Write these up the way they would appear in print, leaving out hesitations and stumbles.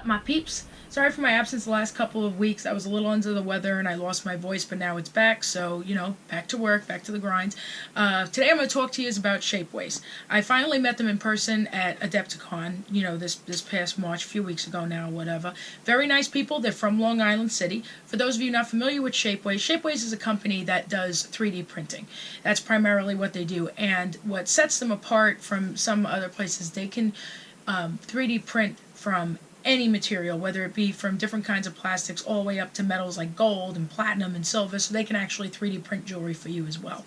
my peeps? Sorry for my absence the last couple of weeks. I was a little under the weather and I lost my voice, but now it's back, so, you know, back to work, back to the grind. Today I'm going to talk to you about Shapeways. I finally met them in person at Adepticon, you know, this past March, a few weeks ago now, whatever. Very nice people. They're from Long Island City. For those of you not familiar with Shapeways, Shapeways is a company that does 3D printing. That's primarily what they do, and what sets them apart from some other places, they can 3D print from any material, whether it be from different kinds of plastics all the way up to metals like gold and platinum and silver, so they can actually 3D print jewelry for you as well.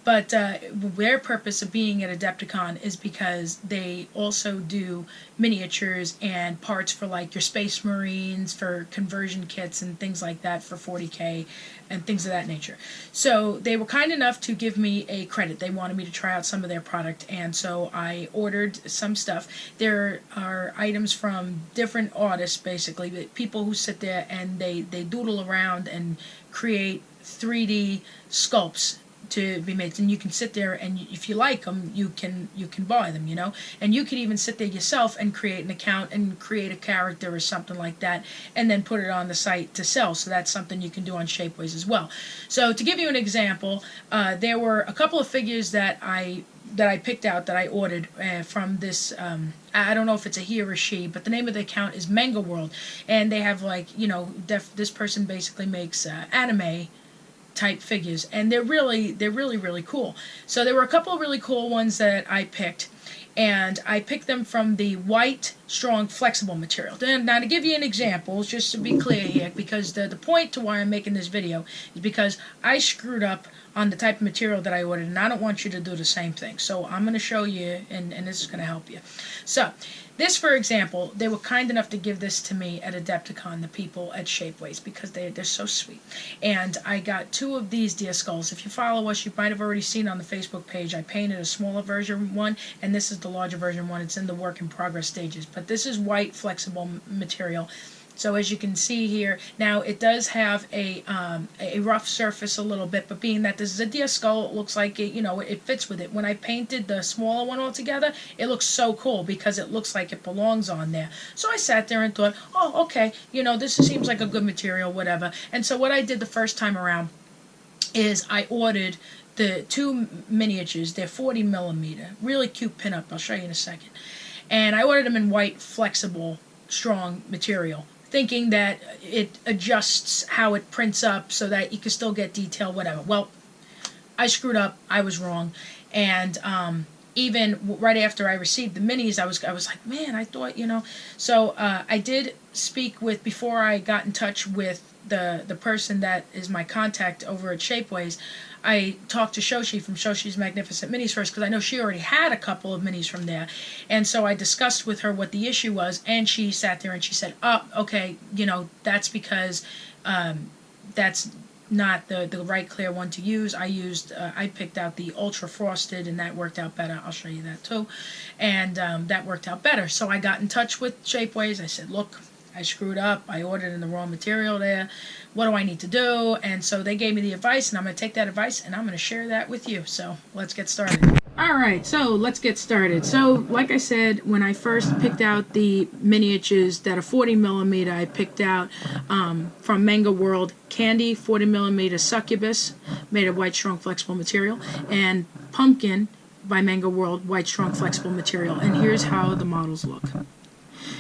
But their purpose of being at Adepticon is because they also do miniatures and parts for like your Space Marines, for conversion kits and things like that for 40K and things of that nature. So they were kind enough to give me a credit. They wanted me to try out some of their product, and so I ordered some stuff. There are items from different artists, basically, people who sit there and they doodle around and create 3D sculpts to be made, and you can sit there and if you like them, you can buy them, you know, and you could even sit there yourself and create an account and create a character or something like that, and then put it on the site to sell. So that's something you can do on Shapeways as well. So to give you an example, there were a couple of figures that I picked out that I ordered from this. I don't know if it's a he or a she, but the name of the account is Mangaworld, and they have, like, you know, this person basically makes anime type figures, and they're really cool. So there were a couple of really cool ones that I picked, and I picked them from the white, strong, flexible material. Now, to give you an example, just to be clear here, because the point to why I'm making this video is because I screwed up on the type of material that I ordered, and I don't want you to do the same thing. So I'm going to show you, and this is going to help you. So this, for example, they were kind enough to give this to me at Adepticon, the people at Shapeways, because they're so sweet. And I got two of these deer skulls. If you follow us, you might have already seen on the Facebook page, I painted a smaller version one, and this is the larger version one. It's in the work in progress stages. But this is white, flexible material. So as you can see here, now it does have a rough surface a little bit, but being that this is a deer skull, it looks like it, you know, it fits with it. When I painted the smaller one all together, it looks so cool because it looks like it belongs on there. So I sat there and thought, oh, okay, you know, this seems like a good material, whatever. And so what I did the first time around is I ordered the two miniatures. They're 40 millimeter, really cute pinup. I'll show you in a second. And I ordered them in white, flexible, strong material, thinking that it adjusts how it prints up so that you can still get detail, whatever. Well, I screwed up. I was wrong. And even right after I received the minis, I was like, man, I thought, you know. So I did speak with, before I got in touch with the person that is my contact over at Shapeways, I talked to Shoshi from Shoshi's Magnificent Minis first, because I know she already had a couple of minis from there. And so I discussed with her what the issue was, and she sat there and she said, oh, okay, you know, that's because that's not the right clear one to use. I picked out the ultra frosted, and that worked out better. I'll show you that too. And that worked out better. So I got in touch with Shapeways. I said, look, I screwed up. I ordered in the wrong material there. What do I need to do? And so they gave me the advice, and I'm going to take that advice and I'm going to share that with you. So let's get started. Alright, so let's get started. So, like I said, when I first picked out the miniatures that are 40 millimeter, I picked out from Mangaworld Candy 40 millimeter Succubus, made of white, strong, flexible material, and Pumpkin by Mangaworld, white, strong, flexible material. And here's how the models look.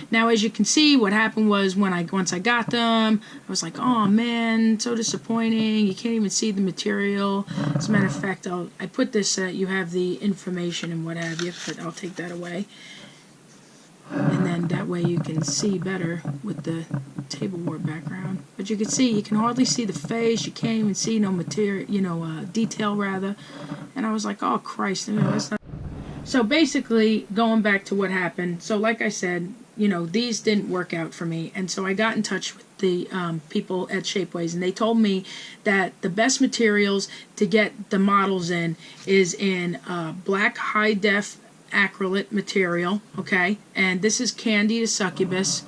Now, as you can see, what happened was once I got them, I was like, oh man, so disappointing. You can't even see the material. As a matter of fact, I put this, you have the information and what have you, but I'll take that away. And then that way you can see better with the tableware background. But you can see, you can hardly see the face. You can't even see no material, you know, detail rather. And I was like, oh Christ, you know, that's not. So basically, going back to what happened, so like I said, you know, these didn't work out for me, and so I got in touch with the people at Shapeways, and they told me that the best materials to get the models in is in black high-def acrylate material, okay, and this is Candy the Succubus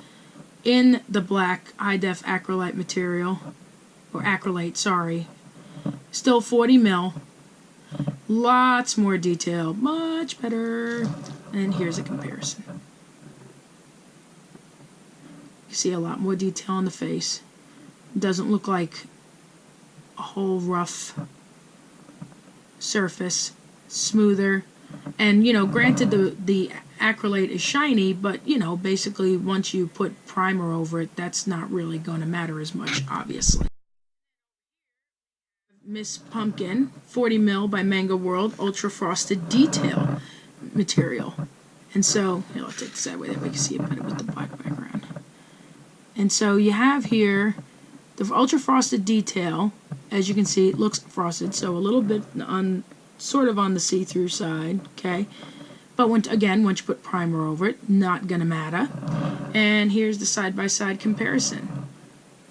in the black high-def acrylate material, or acrylate, sorry, still 40 mil. Lots more detail, much better. And here's a comparison. You see a lot more detail on the face. It doesn't look like a whole rough surface. Smoother. And, you know, granted the acrylate is shiny, but, you know, basically once you put primer over it, that's not really going to matter as much, obviously. Miss Pumpkin 40 mil by Mangaworld Ultra Frosted Detail material. And so, here, I'll take this that way that we can see it better with the black background. And so you have here the Ultra Frosted Detail. As you can see, it looks frosted, so a little bit on, sort of on the see-through side, okay? But once you put primer over it, not gonna matter. And here's the side-by-side comparison.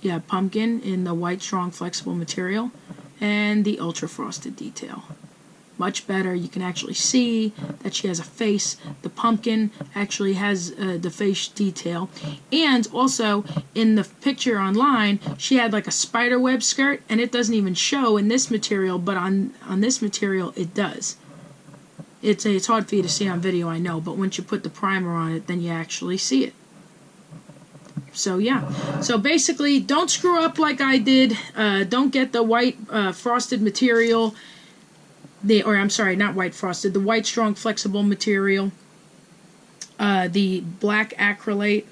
You have Pumpkin in the white, strong, flexible material, and the Ultra Frosted Detail. Much better. You can actually see that she has a face. The Pumpkin actually has the face detail. And also, in the picture online, she had like a spider web skirt, and it doesn't even show in this material, but on this material, it does. It's hard for you to see on video, I know, but once you put the primer on it, then you actually see it. So yeah, so basically, don't screw up like I did. Don't get the white frosted material. I'm sorry, not white frosted, the white strong flexible material, the black acrylate,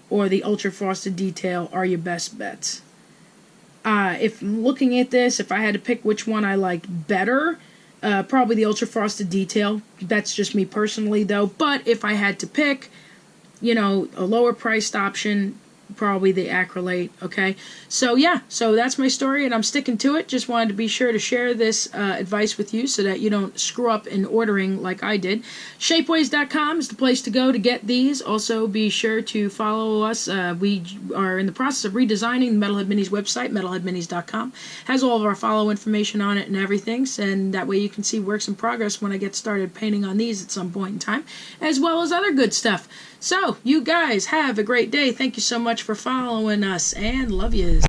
or the ultra frosted detail are your best bets. If looking at this, if I had to pick which one I like better, probably the ultra frosted detail. That's just me personally though, but if I had to pick, you know, a lower priced option, probably the acrylate, okay? So yeah, so that's my story, and I'm sticking to it. Just wanted to be sure to share this advice with you so that you don't screw up in ordering like I did. Shapeways.com is the place to go to get these. Also, be sure to follow us. We are in the process of redesigning the Metalhead Minis website. Metalheadminis.com has all of our follow information on it and everything, and that way you can see works in progress when I get started painting on these at some point in time, as well as other good stuff. So, you guys have a great day. Thank you so much for following us, and love yous.